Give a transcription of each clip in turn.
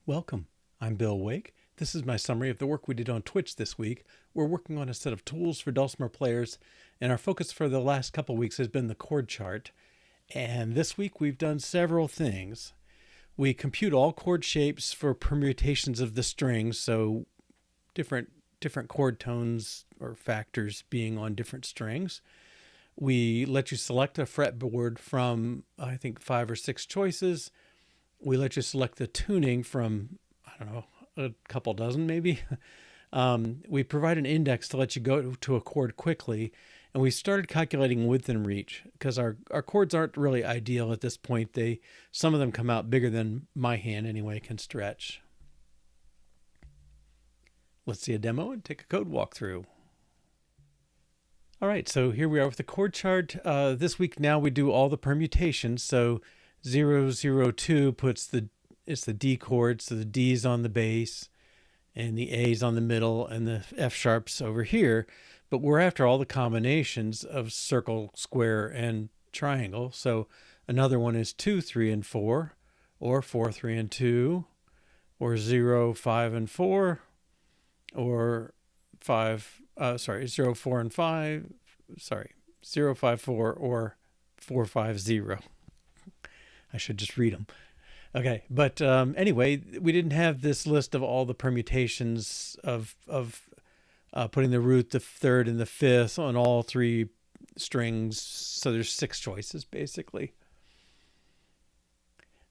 Welcome. I'm Bill Wake. This is my summary of the work we did on Twitch this week. We're working on a set of tools for dulcimer players, and our focus for the last couple weeks has been the chord chart. And this week we've done several things. We compute all chord shapes for permutations of the strings, so different chord tones or factors being on different strings. We let you select a fretboard from, I think, 5 or 6 choices. We let you select the tuning from, I don't know, a couple dozen maybe. We provide an index to let you go to a chord quickly. And we started calculating width and reach because our chords aren't really ideal at this point. Some of them come out bigger than my hand anyway can stretch. Let's see a demo and take a code walkthrough. All right, so here we are with the chord chart. This week now we do all the permutations. So 002 it's the D chord, so the D's on the bass and the A's on the middle and the F sharps over here. But we're after all the combinations of circle, square, and triangle. So another one is 2, 3, and 4, or 4, 3, and 2, or 0, 5, and 4, or 0, 4, and 5, 0, 5, 4, or 4, 5, 0. I should just read them. Okay, but anyway, we didn't have this list of all the permutations of putting the root, the third, and the fifth on all 3 strings. So there's 6 choices, basically.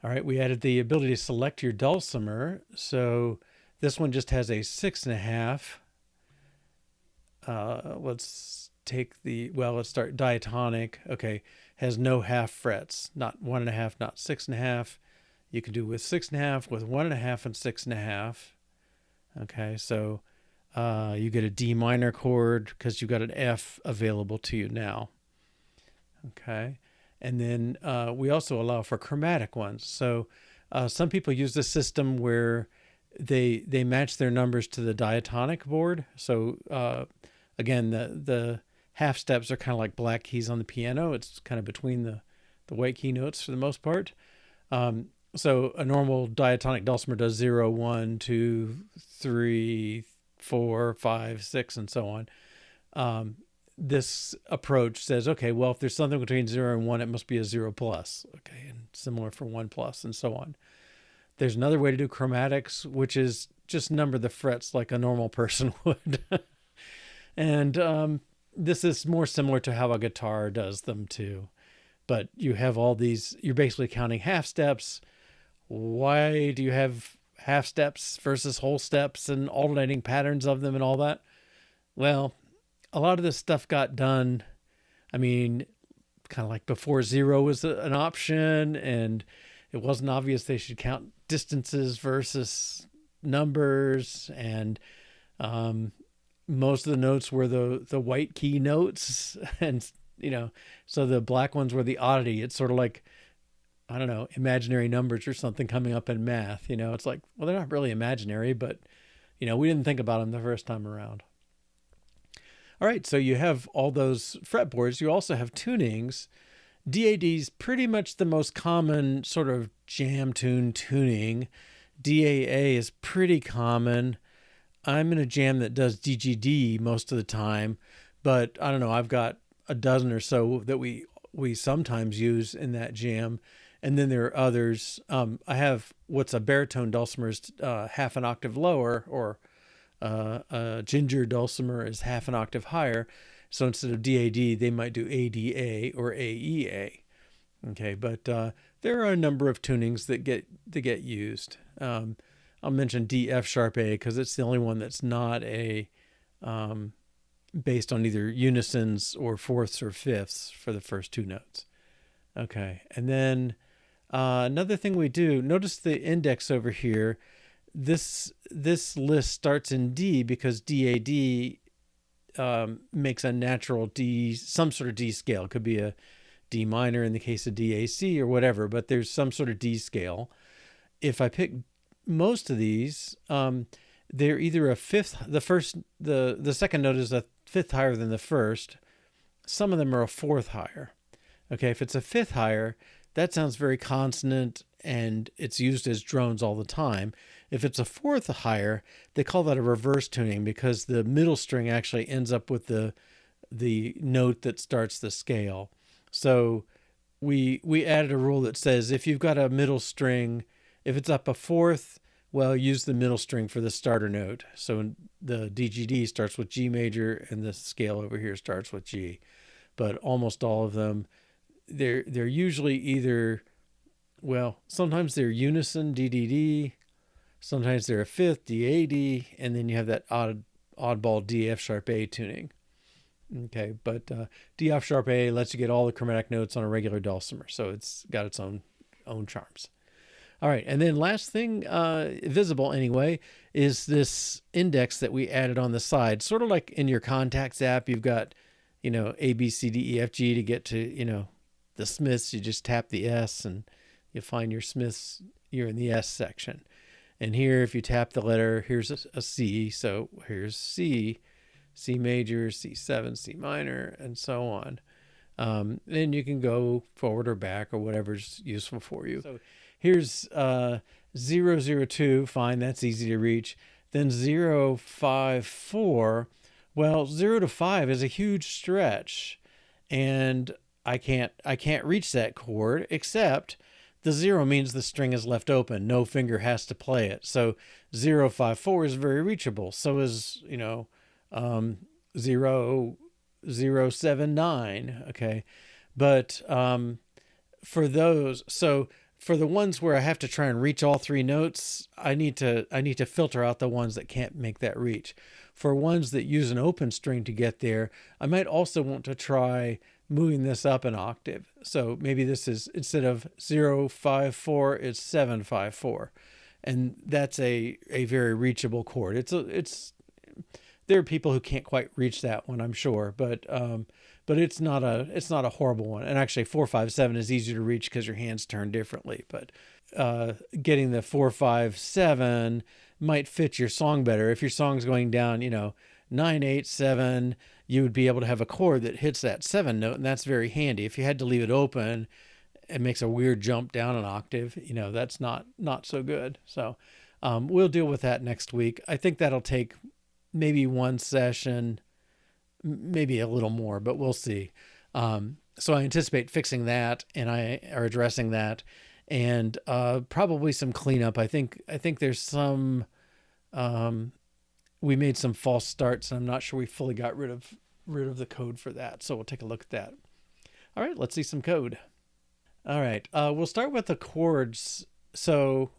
All right, we added the ability to select your dulcimer. So this one just has a 6.5. Let's start diatonic. Okay, has no half frets, not 1.5, not 6.5. You can do with 6.5, with 1.5, and 6.5. Okay, so you get a D minor chord because you've got an F available to you now. Okay, and then we also allow for chromatic ones. So some people use the system where they match their numbers to the diatonic board. So again, the half steps are kind of like black keys on the piano. It's kind of between the white key notes for the most part. So a normal diatonic dulcimer does 0, 1, 2, 3, 4, 5, 6, and so on. This approach says, okay, well, if there's something between 0 and 1, it must be a 0 plus. Okay, and similar for 1 plus, and so on. There's another way to do chromatics, which is just number the frets like a normal person would. And this is more similar to how a guitar does them too. But you have all these, you're basically counting half steps. Why do you have half steps versus whole steps and alternating patterns of them and all that? Well, a lot of this stuff got done, I mean, kind of like before 0 was an option, and it wasn't obvious they should count distances versus numbers, and most of the notes were the white key notes, and so the black ones were the oddity. It's sort of like, I don't know, imaginary numbers or something coming up in math. It's like, well, they're not really imaginary, but we didn't think about them the first time around. All right, so you have all those fretboards. You also have tunings. DAD is pretty much the most common sort of jam tune tuning. DAA is pretty common. I'm in a jam that does DGD most of the time, but I don't know, I've got a dozen or so that we sometimes use in that jam. And then there are others. I have what's a baritone dulcimer is half an octave lower, or a ginger dulcimer is half an octave higher. So instead of DAD, they might do ADA or AEA. Okay, but there are a number of tunings that get used. I'll mention D F sharp A because it's the only one that's not a based on either unisons or fourths or fifths for the first 2 notes. Okay, and then another thing we do, notice the index over here. This list starts in D because DAD makes a natural D, some sort of D scale. It could be a D minor in the case of DAC or whatever, but there's some sort of D scale. If I pick most of these, they're either a fifth. The second note is a fifth higher than the first. Some of them are a fourth higher. Okay, if it's a fifth higher, that sounds very consonant and it's used as drones all the time. If it's a fourth higher, they call that a reverse tuning because the middle string actually ends up with the note that starts the scale. So we added a rule that says if you've got a middle string, if it's up a fourth, well, use the middle string for the starter note. So the DGD starts with G major and the scale over here starts with G. But almost all of them, they're usually either, well, sometimes they're unison, DDD, sometimes they're a fifth, DAD, and then you have that oddball D F sharp A tuning. Okay, but D F sharp A lets you get all the chromatic notes on a regular dulcimer, so it's got its own charms. All right, and then last thing, visible anyway, is this index that we added on the side. Sort of like in your contacts app, you've got, A, B, C, D, E, F, G to get to, the Smiths. You just tap the S and you find your Smiths. You're in the S section. And here, if you tap the letter, here's a C. So here's C, C major, C7, C minor, and so on. Then you can go forward or back or whatever's useful for you. So here's 002, fine, that's easy to reach. Then 054, well, 0 to 5 is a huge stretch, and I can't reach that chord, except the 0 means the string is left open. No finger has to play it. So 054 is very reachable. So is, 0079. Okay. But for those, so for the ones where I have to try and reach all three notes, I need to filter out the ones that can't make that reach. For ones that use an open string to get there, I might also want to try moving this up an octave. So maybe this is, instead of 054, it's 754. And that's a very reachable chord. There are people who can't quite reach that one, I'm sure, but it's not a horrible one. And actually 457 is easier to reach because your hands turn differently. But getting the 457 might fit your song better. If your song's going down, 987, you would be able to have a chord that hits that 7 note, and that's very handy. If you had to leave it open, it makes a weird jump down an octave. That's not so good. So we'll deal with that next week. I think that'll take maybe one session, maybe a little more, but we'll see. So I anticipate fixing that, and I are addressing that, and probably some cleanup. I think there's some. We made some false starts, and I'm not sure we fully got rid of the code for that. So we'll take a look at that. All right, let's see some code. All right, we'll start with the chords. So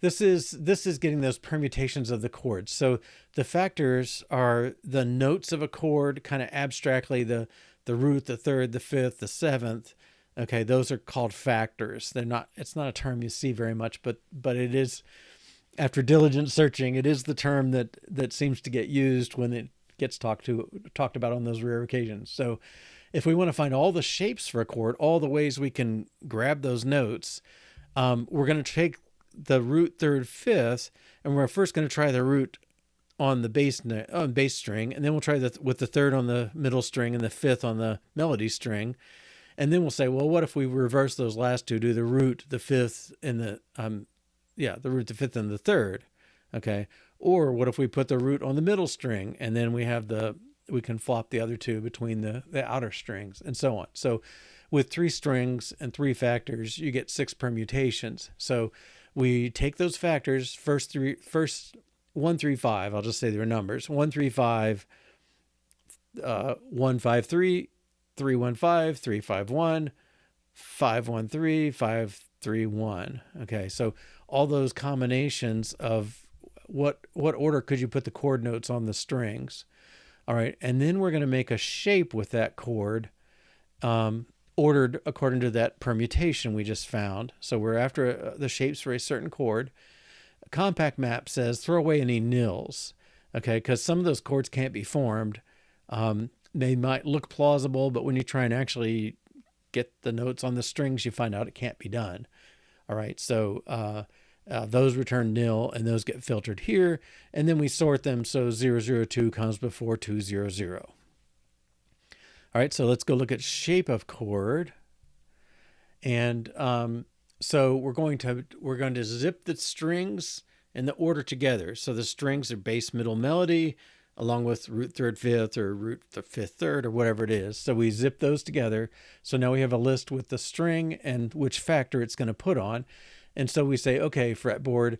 this is getting those permutations of the chords. So the factors are the notes of a chord, kind of abstractly, the root, the third, the fifth, the seventh. Okay, those are called factors. It's not a term you see very much, but it is, after diligent searching, it is the term that seems to get used when it gets talked about on those rare occasions. So if we want to find all the shapes for a chord, all the ways we can grab those notes, we're going to take the root, third, fifth, and we're first going to try the root on the bass string, and then we'll try with the third on the middle string and the fifth on the melody string. And then we'll say, well, what if we reverse those last two, do the root, the fifth, and the root, the fifth, and the third, okay? Or what if we put the root on the middle string, and then we can flop the other two between the outer strings, and so on. So with 3 strings and 3 factors, you get 6 permutations. So we take those factors, first 1, 3, 5, I'll just say their numbers, 1, 3, 5, 1, 5, 3, 3, 1, 5, 3, 5, 1, 5, 1, 3, 5, 3, 1. Okay, so all those combinations of what order could you put the chord notes on the strings? All right, and then we're going to make a shape with that chord, ordered according to that permutation we just found. So we're after the shapes for a certain chord. A compact map says throw away any nils, okay, because some of those chords can't be formed. They might look plausible, but when you try and actually get the notes on the strings, you find out it can't be done. All right, so those return nil, and those get filtered here, and then we sort them so 002 comes before 200. All right, so let's go look at shape of chord. And so we're going to zip the strings in the order together. So the strings are bass, middle, melody, along with root third fifth or root the fifth third or whatever it is. So we zip those together. So now we have a list with the string and which factor it's going to put on. And so we say, okay, fretboard,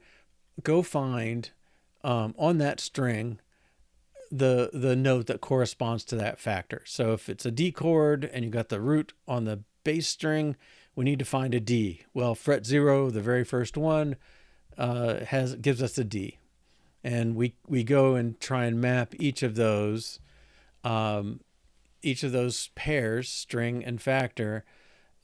go find on that string the note that corresponds to that factor. So if it's a D chord and you got the root on the bass string, we need to find a D. Well, fret 0, the very first one, gives us a D. And we go and try and map each of those pairs, string and factor,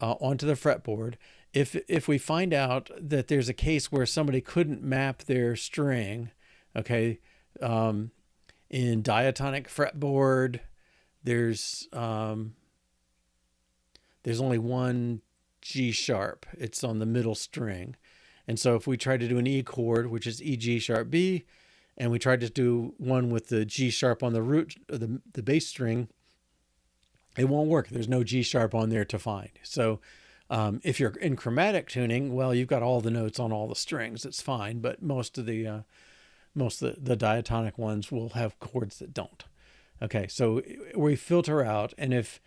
onto the fretboard. If we find out that there's a case where somebody couldn't map their string, okay, in diatonic fretboard, there's only one G sharp. It's on the middle string. And so if we try to do an E chord, which is E, G sharp, B, and we tried to do one with the G sharp on the root, the bass string, it won't work. There's no G sharp on there to find. So if you're in chromatic tuning, well, you've got all the notes on all the strings. It's fine, but most of the diatonic ones will have chords that don't. Okay, so we filter out, and if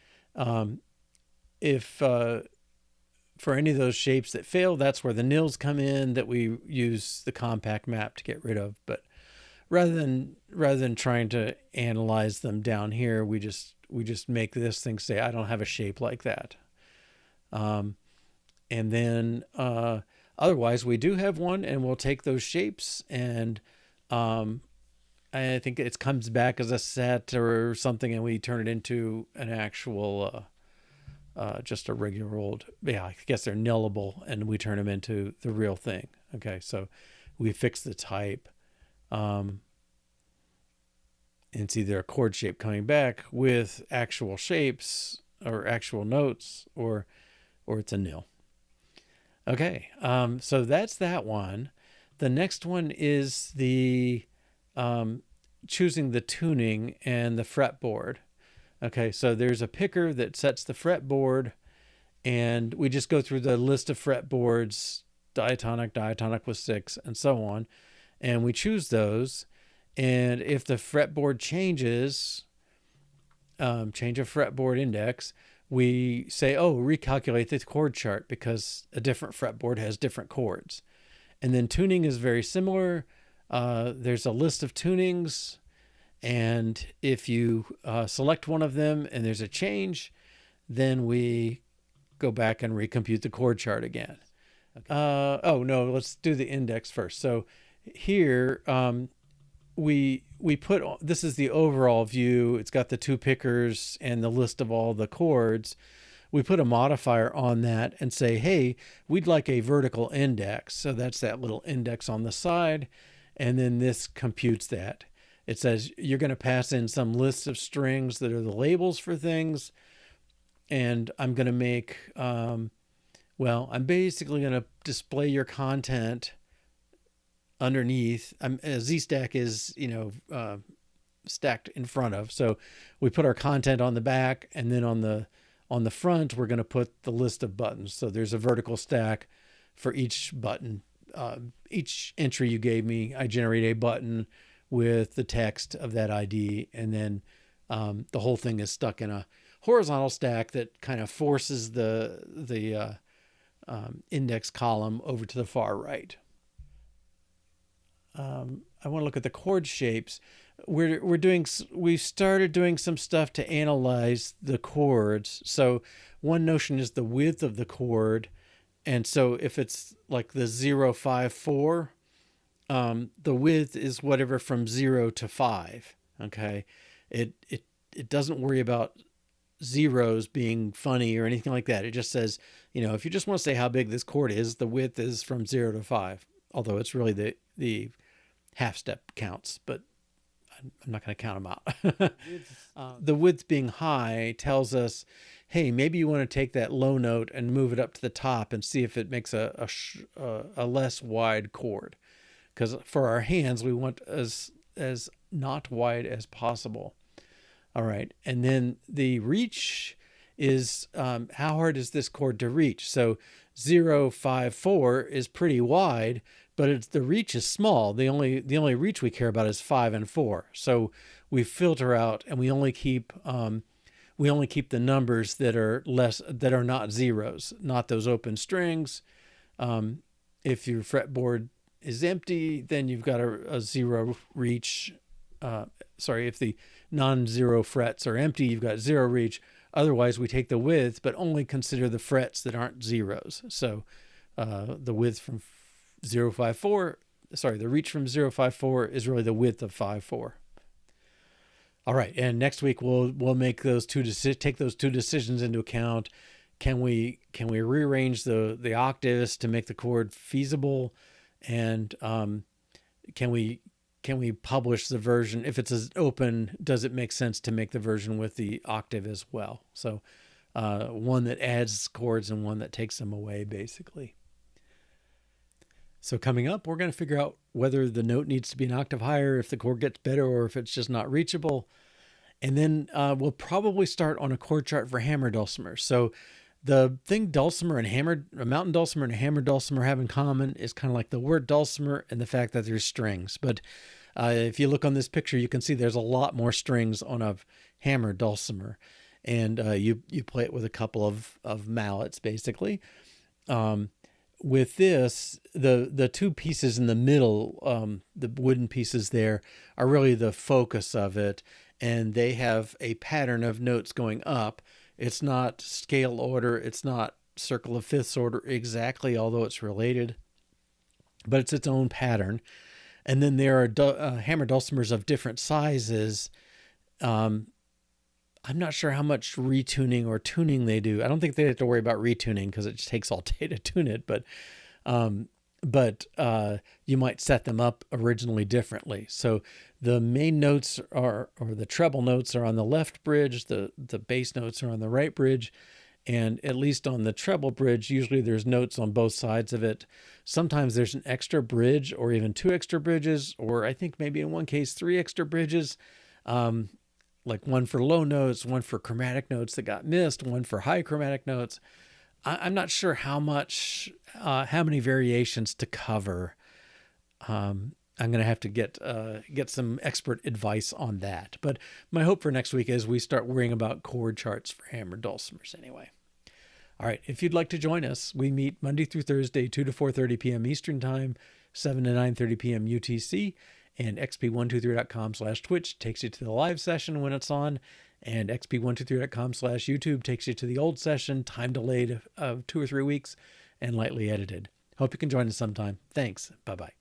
for any of those shapes that fail, that's where the nils come in that we use the compact map to get rid of. But rather than trying to analyze them down here, we just make this thing say, I don't have a shape like that. And then otherwise we do have one, and we'll take those shapes, and I think it comes back as a set or something, and we turn it into an actual just a regular old, I guess they're nillable, and we turn them into the real thing. Okay, so we fix the type. It's either a chord shape coming back with actual shapes or actual notes, or it's a nil. Okay, so that's that one. The next one is the choosing the tuning and the fretboard. Okay, so there's a picker that sets the fretboard, and we just go through the list of fretboards, diatonic with 6, and so on, and we choose those. And if the fretboard changes, change of fretboard index, we say, recalculate the chord chart, because a different fretboard has different chords. And then tuning is very similar. There's a list of tunings, and if you select one of them and there's a change, then we go back and recompute the chord chart again. Okay. Let's do the index first. So here we put, this is the overall view. It's got the two pickers and the list of all the chords. We put a modifier on that and say, hey, we'd like a vertical index. So that's that little index on the side. And then this computes that. It says you're going to pass in some lists of strings that are the labels for things. And I'm going to make, I'm basically going to display your content underneath. Z-stack is, stacked in front of. So we put our content on the back, and then on the front, we're going to put the list of buttons. So there's a vertical stack for each button. Each entry you gave me, I generate a button with the text of that ID, and then the whole thing is stuck in a horizontal stack that kind of forces the index column over to the far right. I want to look at the chord shapes. We started doing some stuff to analyze the chords. So one notion is the width of the chord. And so if it's like the 0, 5, 4, the width is whatever from 0 to 5. Okay. It doesn't worry about zeros being funny or anything like that. It just says, if you just want to say how big this chord is, the width is from 0 to 5, although it's really the half step counts, but I'm not going to count them out. The width being high tells us, hey, maybe you want to take that low note and move it up to the top and see if it makes a less wide chord. Because for our hands, we want as not wide as possible. All right. And then the reach is how hard is this chord to reach? So 0, 5, 4 is pretty wide, but the reach is small. The only reach we care about is 5 and 4. So we filter out and we only keep the numbers that are not zeros, not those open strings. If your fretboard is empty, then you've got a zero reach. If the non-zero frets are empty, you've got zero reach. Otherwise, we take the width, but only consider the frets that aren't zeros. So the width from 0, 5, 4, the reach from 0, 5, 4 is really the width of 5, 4. All right, and next week we'll make take those two decisions into account. Can we rearrange the octaves to make the chord feasible, and can we publish the version if it's as open? Does it make sense to make the version with the octave as well? So one that adds chords and one that takes them away, basically. So coming up, we're going to figure out whether the note needs to be an octave higher, if the chord gets better, or if it's just not reachable. And then we'll probably start on a chord chart for hammer dulcimers. So the thing a mountain dulcimer and a hammer dulcimer have in common is kind of like the word dulcimer and the fact that there's strings. But if you look on this picture, you can see there's a lot more strings on a hammer dulcimer. And you play it with a couple of mallets, basically. With this, the two pieces in the middle, the wooden pieces there, are really the focus of it, and they have a pattern of notes going up. It's not scale order, it's not circle of fifths order exactly, although it's related, but it's its own pattern. And then there are hammer dulcimers of different sizes. I'm not sure how much retuning or tuning they do. I don't think they have to worry about retuning because it just takes all day to tune it. But you might set them up originally differently. So the main notes or the treble notes are on the left bridge. The bass notes are on the right bridge. And at least on the treble bridge, usually there's notes on both sides of it. Sometimes there's an extra bridge or even two extra bridges, or I think maybe in one case, 3 extra bridges. Like one for low notes, one for chromatic notes that got missed, one for high chromatic notes. I'm not sure how many variations to cover. I'm going to have to get some expert advice on that. But my hope for next week is we start worrying about chord charts for hammer dulcimers anyway. All right, if you'd like to join us, we meet Monday through Thursday, 2 to 4:30 p.m. Eastern Time, 7 to 9:30 p.m. UTC. And xp123.com/Twitch takes you to the live session when it's on. And xp123.com/YouTube takes you to the old session, time delayed of 2 or 3 weeks and lightly edited. Hope you can join us sometime. Thanks. Bye-bye.